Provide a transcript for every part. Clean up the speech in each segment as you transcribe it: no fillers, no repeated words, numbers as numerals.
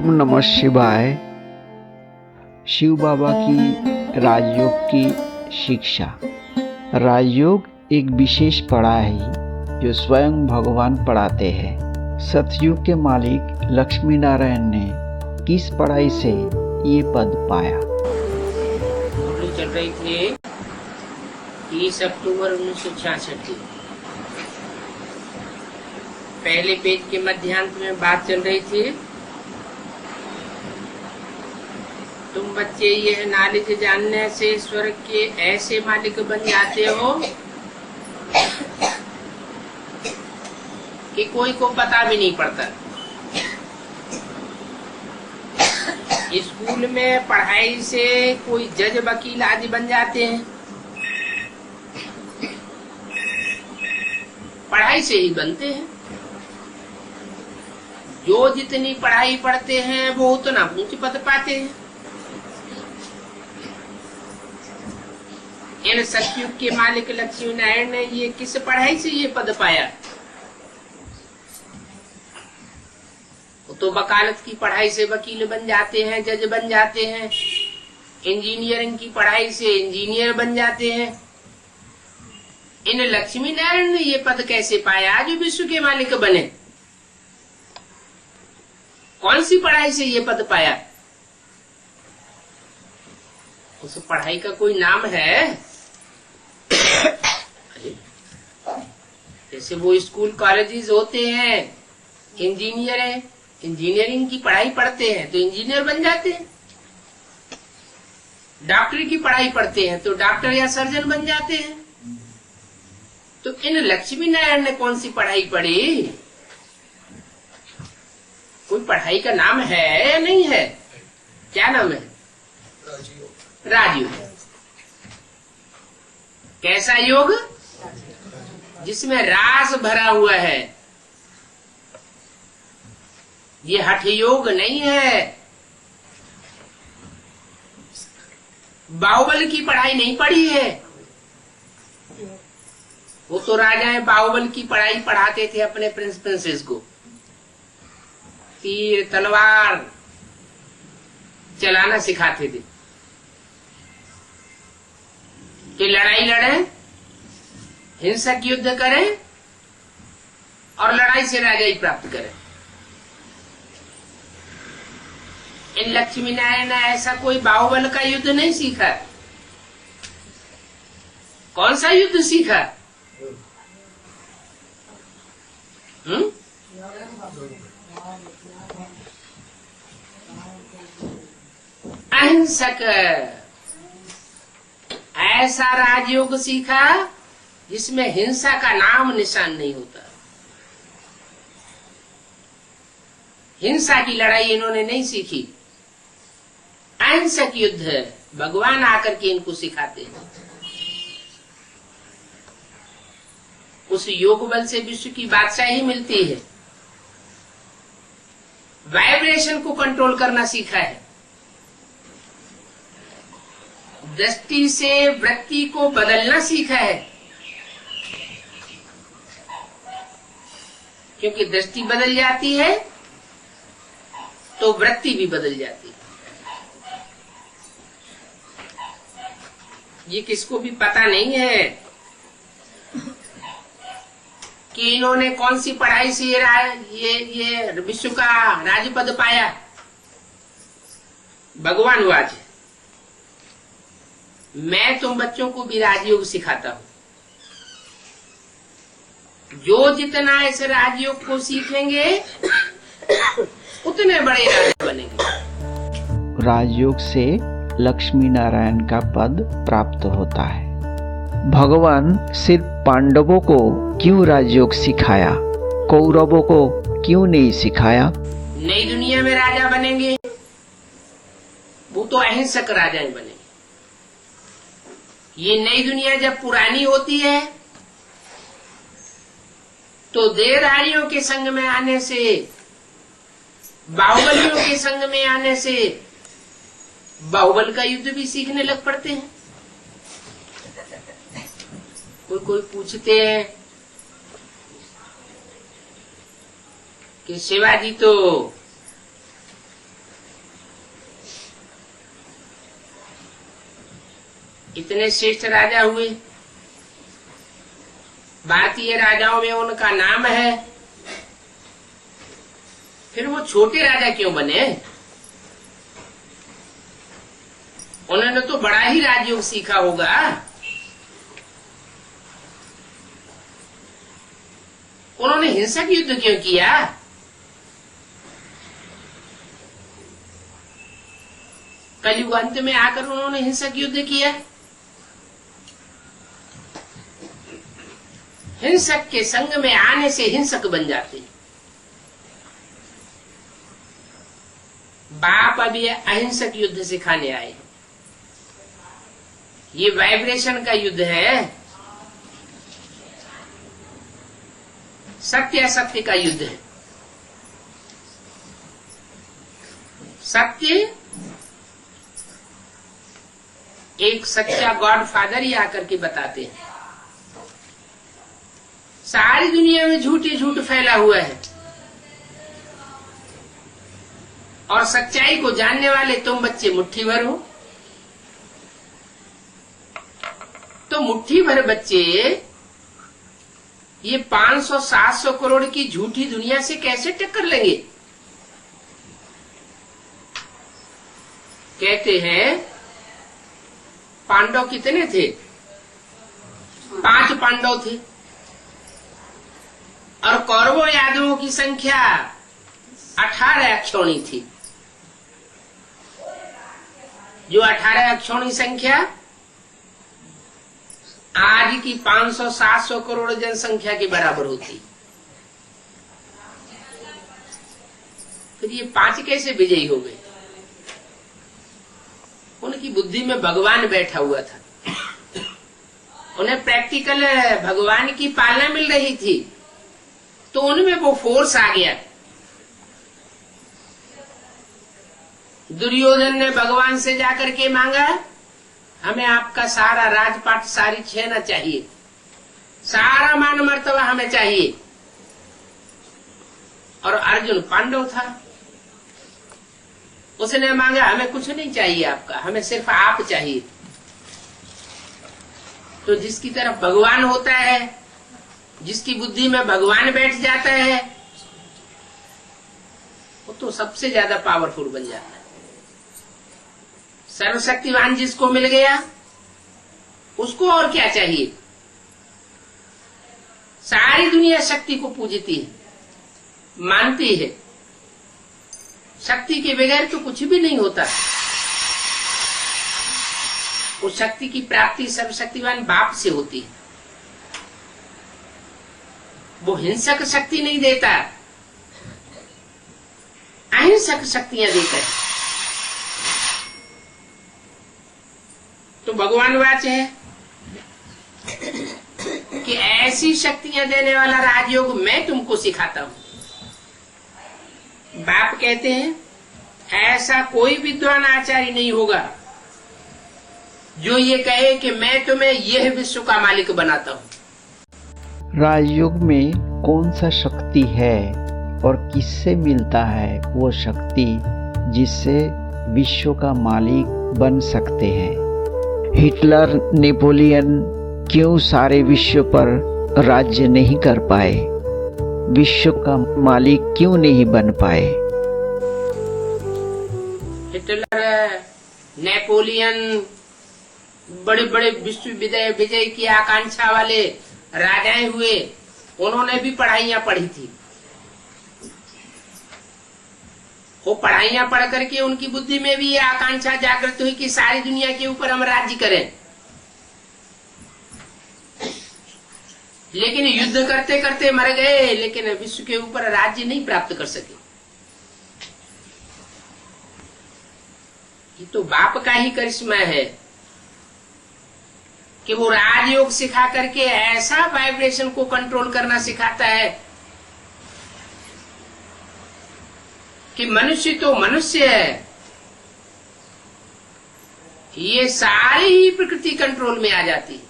ओम नमः शिवाय। शिव बाबा की राजयोग की शिक्षा। राजयोग एक विशेष पढ़ाई जो स्वयं भगवान पढ़ाते हैं। सतयुग के मालिक लक्ष्मी नारायण ने किस पढ़ाई से ये पद पाया? चल रही थी 30 अक्टूबर 1966 पहले पेज के मध्यांत में बात चल रही थी। तुम बच्चे यह नॉलेज जानने से स्वर्ग के ऐसे मालिक बन जाते हो कि कोई को पता भी नहीं पड़ता। स्कूल में पढ़ाई से कोई जज वकील आदि बन जाते हैं, पढ़ाई से ही बनते हैं। जो जितनी पढ़ाई पढ़ते हैं वो उतना ऊंच पद पाते हैं। इन सतयुग के मालिक लक्ष्मी नारायण ने ये किस पढ़ाई से ये पद पाया? तो वकालत की पढ़ाई से वकील बन जाते हैं, जज बन जाते हैं। इंजीनियरिंग की पढ़ाई से इंजीनियर बन जाते हैं। इन लक्ष्मी नारायण ने ये पद कैसे पाया जो विश्व के मालिक बने? कौन सी पढ़ाई से ये पद पाया? उस पढ़ाई का कोई नाम है? जैसे वो स्कूल कॉलेजेस होते हैं, इंजीनियरिंग की पढ़ाई पढ़ते हैं तो इंजीनियर बन जाते हैं। डॉक्टरी की पढ़ाई पढ़ते हैं तो डॉक्टर या सर्जन बन जाते हैं। तो इन लक्ष्मी नारायण ने कौन सी पढ़ाई पढ़ी? कोई पढ़ाई का नाम है या नहीं है? क्या नाम है? राजयोग। कैसा योग? जिसमें रास भरा हुआ है। ये हठ योग नहीं है। बाहुबल की पढ़ाई नहीं पढ़ी है। वो तो राजाएं बाहुबल की पढ़ाई पढ़ाते थे अपने प्रिंस प्रिंसेस को। तीर तलवार चलाना सिखाते थे कि लड़ाई लड़ें, हिंसक युद्ध करें और लड़ाई से राजाई प्राप्त करें। इन लक्ष्मी नारायण ने ऐसा कोई बाहुबल का युद्ध नहीं सीखा। कौन सा युद्ध सीखा? अहिंसक ऐसा राजयोग सीखा जिसमें हिंसा का नाम निशान नहीं होता। हिंसा की लड़ाई इन्होंने नहीं सीखी। अहिंसक युद्ध भगवान आकर के इनको सिखाते हैं। उस योग बल से विश्व की बादशाही मिलती है। वाइब्रेशन को कंट्रोल करना सीखा है। दृष्टि से वृत्ति को बदलना सीखा है, क्योंकि दृष्टि बदल जाती है तो वृत्ति भी बदल जाती है। ये किसको भी पता नहीं है कि इन्होंने कौन सी पढ़ाई से ये विश्व का राजपद पाया। भगवान वाज मैं तुम बच्चों को भी राजयोग सिखाता हूं। जो जितना इस राजयोग को सीखेंगे उतने बड़े राजा बनेंगे। राजयोग से लक्ष्मी नारायण का पद प्राप्त होता है। भगवान सिर्फ पांडवों को क्यों राजयोग सिखाया, कौरवों को क्यों नहीं सिखाया? नई दुनिया में राजा बनेंगे, वो तो अहिंसक राजाएं बनेंगे। ये नई दुनिया जब पुरानी होती है तो देहधारियों के संग में आने से, बाहुबलियों के संग में आने से बाहुबल का युद्ध भी सीखने लग पड़ते हैं। कोई पूछते हैं कि शिवाजी तो इतने श्रेष्ठ राजा हुए, भारतीय राजाओं में उनका नाम है, फिर वो छोटे राजा क्यों बने? उन्होंने तो बड़ा ही राजयोग सीखा होगा। उन्होंने हिंसक युद्ध क्यों किया? कलयुग अंत में आकर उन्होंने हिंसक युद्ध किया। हिंसक के संग में आने से हिंसक बन जाते। बाप अभी अहिंसक युद्ध सिखाने आए। ये वाइब्रेशन का युद्ध है, सत्य असत्य का युद्ध है। सत्य एक सच्चा गॉड फादर ही आकर के बताते हैं। सारी दुनिया में झूठ ही झूठ फैला हुआ है और सच्चाई को जानने वाले तुम बच्चे मुट्ठी भर हो। तो मुट्ठी भर बच्चे ये 500-700 करोड़ की झूठी दुनिया से कैसे टक्कर लेंगे? कहते हैं पांडव कितने थे? 5 पांडव थे और कौरवों यादवों की संख्या 18 अक्षौणी थी। जो 18 अक्षौणी संख्या आज की 500-700 करोड़ जनसंख्या के बराबर होती। फिर ये 5 कैसे विजयी हो गए? उनकी बुद्धि में भगवान बैठा हुआ था, उन्हें प्रैक्टिकल भगवान की पालना मिल रही थी, तो उनमें वो फोर्स आ गया। दुर्योधन ने भगवान से जाकर के मांगा, हमें आपका सारा राजपाट, सारी छेना चाहिए, सारा मान मर्तबा हमें चाहिए। और अर्जुन पांडव था, उसने मांगा हमें कुछ नहीं चाहिए आपका, हमें सिर्फ आप चाहिए। तो जिसकी तरफ भगवान होता है, जिसकी बुद्धि में भगवान बैठ जाता है, वो तो सबसे ज्यादा पावरफुल बन जाता है। सर्वशक्तिवान जिसको मिल गया, उसको और क्या चाहिए? सारी दुनिया शक्ति को पूजती है, मानती है। शक्ति के बगैर तो कुछ भी नहीं होता। उस शक्ति की प्राप्ति सर्वशक्तिवान बाप से होती है। वो हिंसक शक्ति नहीं देता, अहिंसक शक्तियां देता है। तो भगवान वाच है कि ऐसी शक्तियां देने वाला राजयोग मैं तुमको सिखाता हूं। बाप कहते हैं ऐसा कोई विद्वान आचार्य नहीं होगा जो ये कहे कि मैं तुम्हें यह विश्व का मालिक बनाता हूं। राजयोग में कौन सा शक्ति है और किससे मिलता है वो शक्ति जिससे विश्व का मालिक बन सकते हैं? हिटलर, नेपोलियन क्यों सारे विश्व पर राज्य नहीं कर पाए? विश्व का मालिक क्यों नहीं बन पाए? हिटलर, नेपोलियन बड़े बड़े विश्व विजय की आकांक्षा वाले राजाएं हुए, उन्होंने भी पढ़ाइयां पढ़ी थी। वो पढ़ाइयां पढ़ करके उनकी बुद्धि में भी ये आकांक्षा जागृत हुई कि सारी दुनिया के ऊपर हम राज्य करें। लेकिन युद्ध करते करते मर गए, लेकिन विश्व के ऊपर राज्य नहीं प्राप्त कर सके। ये तो बाप का ही करिश्मा है कि वो राजयोग सिखा करके ऐसा वाइब्रेशन को कंट्रोल करना सिखाता है कि मनुष्य तो मनुष्य है, ये सारी ही प्रकृति कंट्रोल में आ जाती है।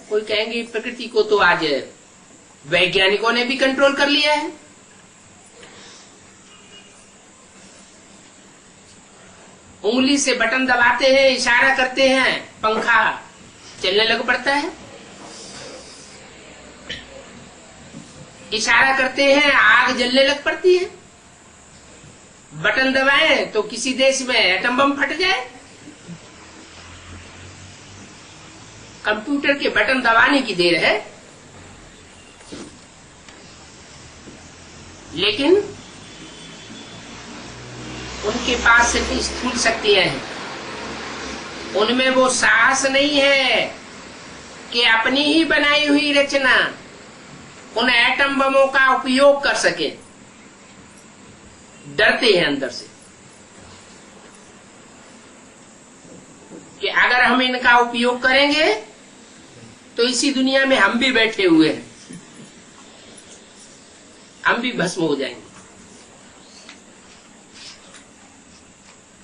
कोई कहेंगे प्रकृति को तो आज वैज्ञानिकों ने भी कंट्रोल कर लिया है। उंगली से बटन दबाते हैं, इशारा करते हैं, पंखा चलने लग पड़ता है। इशारा करते हैं, आग जलने लग पड़ती है। बटन दबाएं तो किसी देश में एटम बम फट जाए। कंप्यूटर के बटन दबाने की देर है, लेकिन उनके पास सिर्फ स्थूल शक्तियां हैं। उनमें वो साहस नहीं है कि अपनी ही बनाई हुई रचना उन एटम बमों का उपयोग कर सके। डरते हैं अंदर से कि अगर हम इनका उपयोग करेंगे तो इसी दुनिया में हम भी बैठे हुए हैं, हम भी भस्म हो जाएंगे।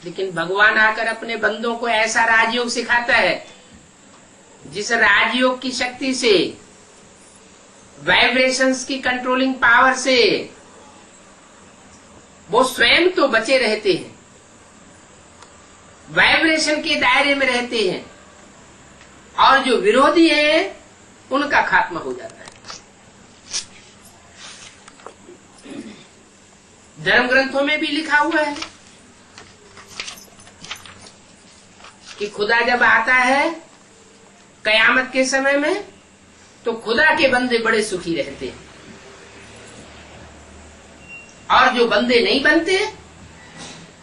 लेकिन भगवान आकर अपने बंदों को ऐसा राजयोग सिखाता है जिस राजयोग की शक्ति से, वाइब्रेशंस की कंट्रोलिंग पावर से वो स्वयं तो बचे रहते हैं, वाइब्रेशन के दायरे में रहते हैं, और जो विरोधी है उनका खात्मा हो जाता है। धर्म ग्रंथों में भी लिखा हुआ है कि खुदा जब आता है कयामत के समय में तो खुदा के बंदे बड़े सुखी रहते हैं, और जो बंदे नहीं बनते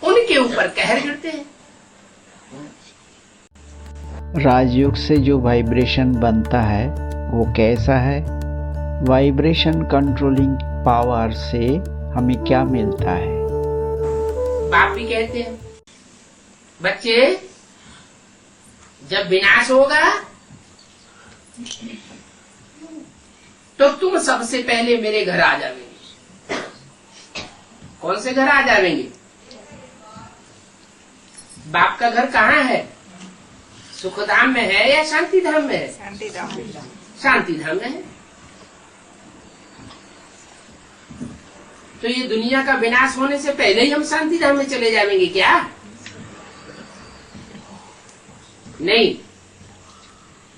उनके ऊपर कहर गिरते हैं। राजयोग से जो वाइब्रेशन बनता है वो कैसा है? वाइब्रेशन कंट्रोलिंग पावर से हमें क्या मिलता है? बाप भी कहते हैं, बच्चे जब विनाश होगा तो तुम सबसे पहले मेरे घर आ जाओगे। कौन से घर आ जाएंगे? बाप का घर कहाँ है? सुखधाम में है या शांति धाम में है? शांति धाम में है। तो ये दुनिया का विनाश होने से पहले ही हम शांति धाम में चले जाएंगे क्या? नहीं,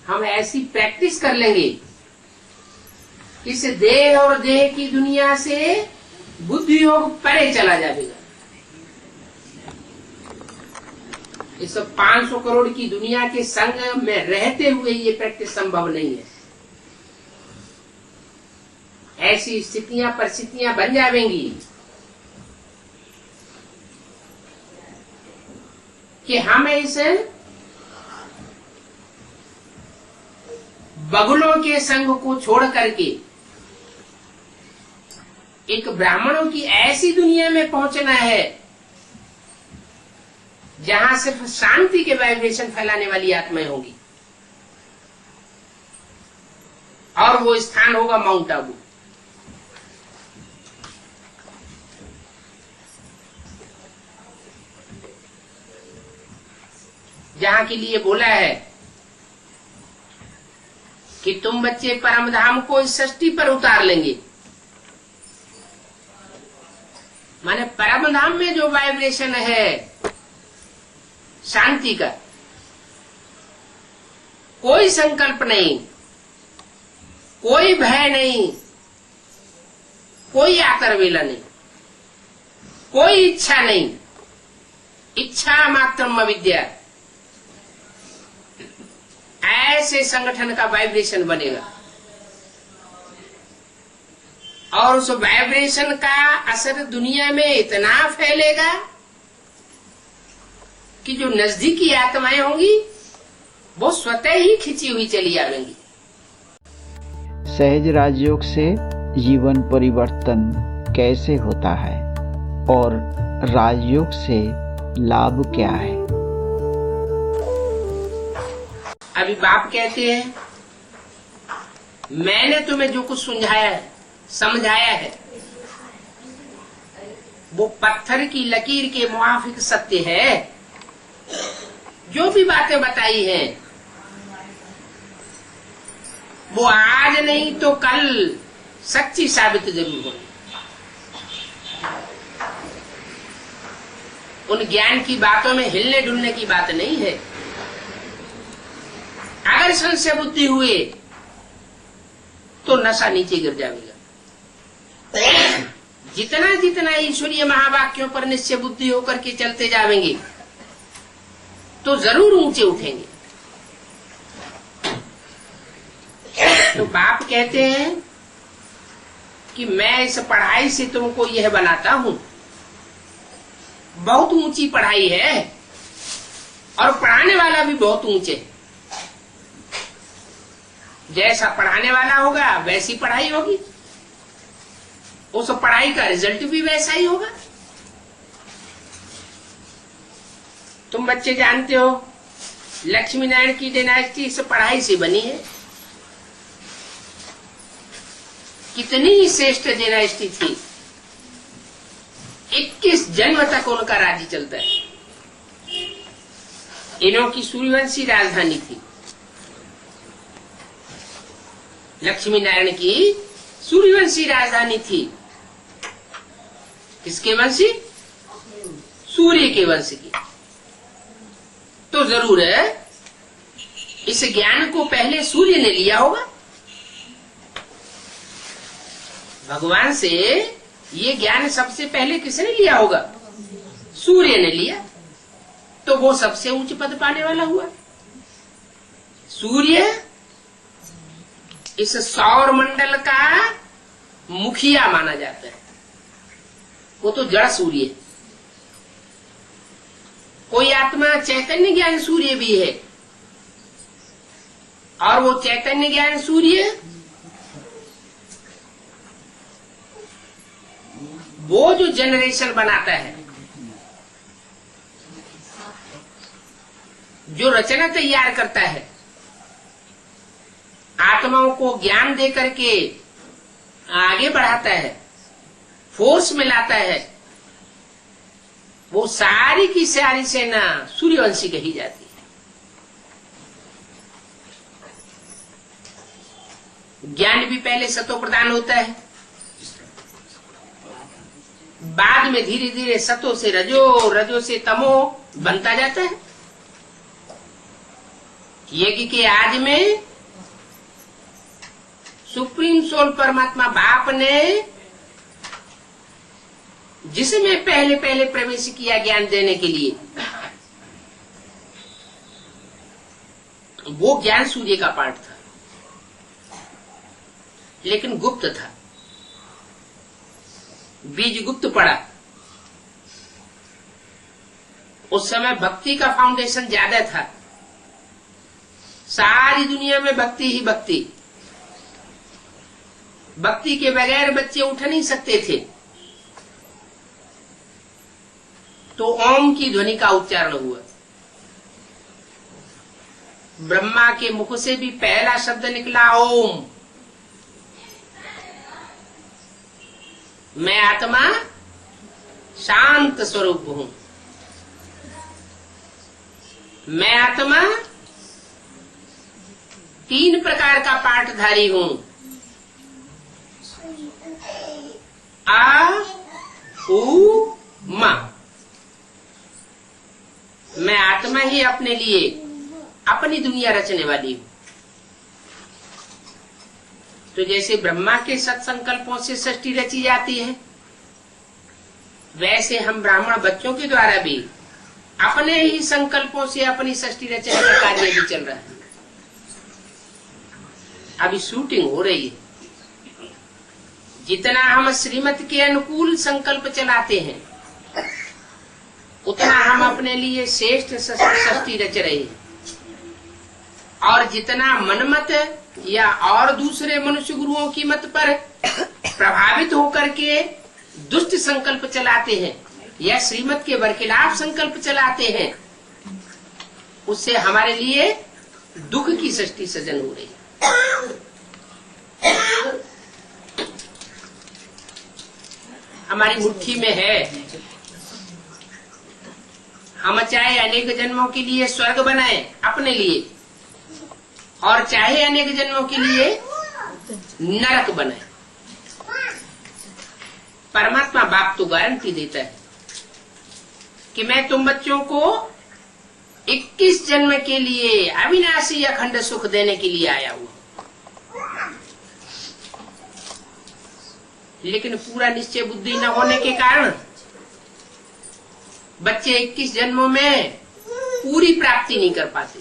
हम ऐसी प्रैक्टिस कर लेंगे इस देह और देह की दुनिया से बुद्धि योग परे चला जाएगा। इस 500 करोड़ की दुनिया के संग में रहते हुए ये प्रैक्टिस संभव नहीं है। ऐसी स्थितियां परिस्थितियां बन जाएंगी कि हम इस बगुलों के संग को छोड़ करके एक ब्राह्मणों की ऐसी दुनिया में पहुंचना है जहां सिर्फ शांति के वाइब्रेशन फैलाने वाली आत्माएं होगी, और वो स्थान होगा माउंट आबू। जहां के लिए बोला है कि तुम बच्चे परम धाम को इस सृष्टि पर उतार लेंगे। माने परम धाम में जो वाइब्रेशन है शांति का, कोई संकल्प नहीं, कोई भय नहीं, कोई आतरवेला नहीं, कोई इच्छा नहीं, इच्छा मात्रम अविद्या, ऐसे संगठन का वाइब्रेशन बनेगा। और उस वाइब्रेशन का असर दुनिया में इतना फैलेगा कि जो नजदीकी आत्माएं होंगी वो स्वतः ही खिंची हुई चली आएंगी। सहज राजयोग से जीवन परिवर्तन कैसे होता है और राजयोग से लाभ क्या है? अभी बाप कहते हैं, मैंने तुम्हें जो कुछ समझाया है, समझाया है, वो पत्थर की लकीर के मुआफिक सत्य है। जो भी बातें बताई हैं वो आज नहीं तो कल सच्ची साबित जरूर होगी। उन ज्ञान की बातों में हिलने डुलने की बात नहीं है। अगर संशय बुद्धि हुए तो नशा नीचे गिर जाएगा। जितना जितना ईश्वरीय महावाक्यों पर निश्चय बुद्धि होकर के चलते जाएंगे तो जरूर ऊंचे उठेंगे। तो बाप कहते हैं कि मैं इस पढ़ाई से तुमको यह बनाता हूं। बहुत ऊंची पढ़ाई है और पढ़ाने वाला भी बहुत ऊंचे। जैसा पढ़ाने वाला होगा वैसी पढ़ाई होगी, उस पढ़ाई का रिजल्ट भी वैसा ही होगा। तुम बच्चे जानते हो लक्ष्मी नारायण की डायनेस्टी इस पढ़ाई से बनी है। कितनी ही श्रेष्ठ डायनेस्टी थी, 21 जन्म तक उनका राज्य चलता है। इन्हों की सूर्यवंशी राजधानी थी। लक्ष्मी नारायण की सूर्यवंशी राजधानी थी। किसके वंशी? सूर्य के वंश की। तो जरूर है इस ज्ञान को पहले सूर्य ने लिया होगा। भगवान से ये ज्ञान सबसे पहले किसने लिया होगा? सूर्य ने लिया। तो वो सबसे ऊंच पद पाने वाला हुआ। सूर्य इस सौर मंडल का मुखिया माना जाता है। वो तो जड़ सूर्य है। कोई आत्मा चैतन्य ज्ञान सूर्य भी है, और वो चैतन्य ज्ञान सूर्य वो जो जनरेशन बनाता है, जो रचना तैयार करता है, आत्माओं को ज्ञान दे करके आगे बढ़ाता है, फोर्स में लाता है, वो सारी की सारी सेना सूर्यवंशी कही जाती है। ज्ञान भी पहले सतो प्रदान होता है, बाद में धीरे धीरे सतो से रजो, रजो से तमो बनता जाता है। यज्ञ के आज में सुप्रीम सोल परमात्मा बाप ने जिसमें पहले पहले प्रवेश किया ज्ञान देने के लिए, वो ज्ञान सूर्य का पाठ था, लेकिन गुप्त था। बीज गुप्त पड़ा। उस समय भक्ति का फाउंडेशन ज्यादा था। सारी दुनिया में भक्ति ही भक्ति। भक्ति के बगैर बच्चे उठ नहीं सकते थे। तो ओम की ध्वनि का उच्चारण हुआ। ब्रह्मा के मुख से भी पहला शब्द निकला ओम। मैं आत्मा शांत स्वरूप हूं। मैं आत्मा 3 प्रकार का पाठधारी हूं। आ उ मा। मैं आत्मा ही अपने लिए अपनी दुनिया रचने वाली हूं। तो जैसे ब्रह्मा के सत्संकल्पों से सृष्टि रची जाती है, वैसे हम ब्राह्मण बच्चों के द्वारा भी अपने ही संकल्पों से अपनी सृष्टि रचने का कार्य भी चल रहा है। अभी शूटिंग हो रही है। जितना हम श्रीमत के अनुकूल संकल्प चलाते हैं, उतना हम अपने लिए श्रेष्ठ सृष्टि रच रहे हैं। और जितना मनमत या और दूसरे मनुष्य गुरुओं की मत पर प्रभावित होकर के दुष्ट संकल्प चलाते हैं या श्रीमत के बरखिलाफ संकल्प चलाते हैं, उससे हमारे लिए दुख की सृष्टि सृजन हो रही है। हमारी मुट्ठी में है। हम चाहे अनेक जन्मों के लिए स्वर्ग बनाए अपने लिए, और चाहे अनेक जन्मों के लिए नरक बनाए। परमात्मा बाप तो गारंटी देता है कि मैं तुम बच्चों को 21 जन्म के लिए अविनाशी अखंड सुख देने के लिए आया हूं। लेकिन पूरा निश्चय बुद्धि न होने के कारण बच्चे 21 जन्मों में पूरी प्राप्ति नहीं कर पाते।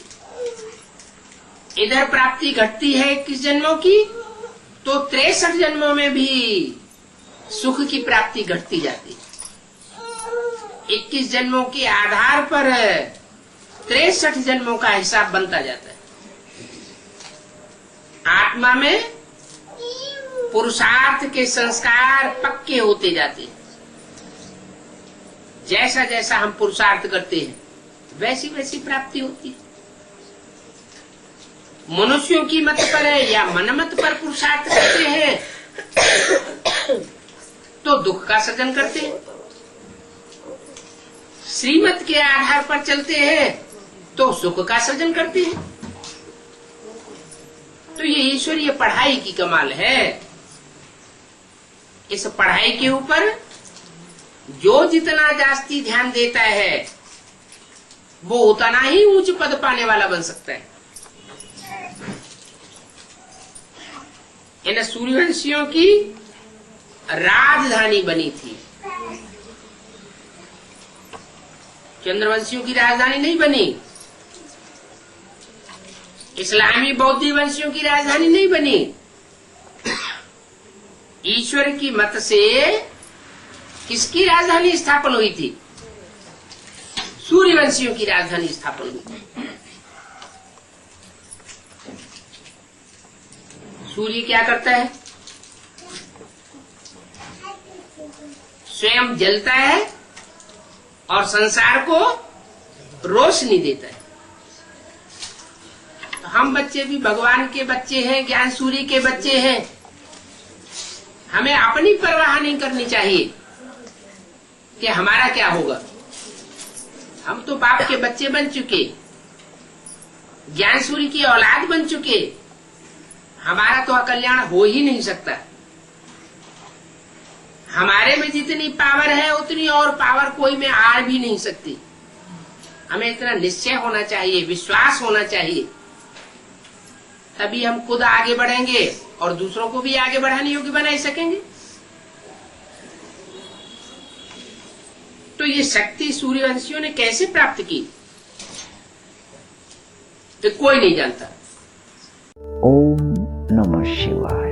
इधर प्राप्ति घटती है 21 जन्मों की, तो 63 जन्मों में भी सुख की प्राप्ति घटती जाती है। 21 जन्मों के आधार पर 63 जन्मों का हिसाब बनता जाता है। आत्मा में पुरुषार्थ के संस्कार पक्के होते जाते हैं। जैसा जैसा हम पुरुषार्थ करते हैं वैसी वैसी प्राप्ति होती है। मनुष्यों की मत पर है या मनमत पर पुरुषार्थ करते हैं तो दुख का सृजन करते हैं। श्रीमत के आधार पर चलते हैं तो सुख का सृजन करते हैं। तो ये ईश्वरीय पढ़ाई की कमाल है। इस पढ़ाई के ऊपर जो जितना जास्ती ध्यान देता है वो उतना ही ऊंच पद पाने वाला बन सकता है। इन सूर्यवंशियों की राजधानी बनी थी, चंद्रवंशियों की राजधानी नहीं बनी, इस्लामी बौद्ध वंशियों की राजधानी नहीं बनी। ईश्वर की मत से किसकी राजधानी स्थापन हुई थी? सूर्यवंशियों की राजधानी स्थापन हुई थी। सूर्य क्या करता है? स्वयं जलता है और संसार को रोशनी देता है। तो हम बच्चे भी भगवान के बच्चे हैं, ज्ञान सूर्य के बच्चे हैं। हमें अपनी परवाह नहीं करनी चाहिए कि हमारा क्या होगा। हम तो बाप के बच्चे बन चुके, ज्ञान सूर्य की औलाद बन चुके। हमारा तो अकल्याण हो ही नहीं सकता। हमारे में जितनी पावर है उतनी और पावर कोई में आ भी नहीं सकती। हमें इतना निश्चय होना चाहिए, विश्वास होना चाहिए, तभी हम खुद आगे बढ़ेंगे और दूसरों को भी आगे बढ़ाने योग्य बना सकेंगे। तो ये शक्ति सूर्यवंशियों ने कैसे प्राप्त की तो कोई नहीं जानता। ओम नमः शिवाय।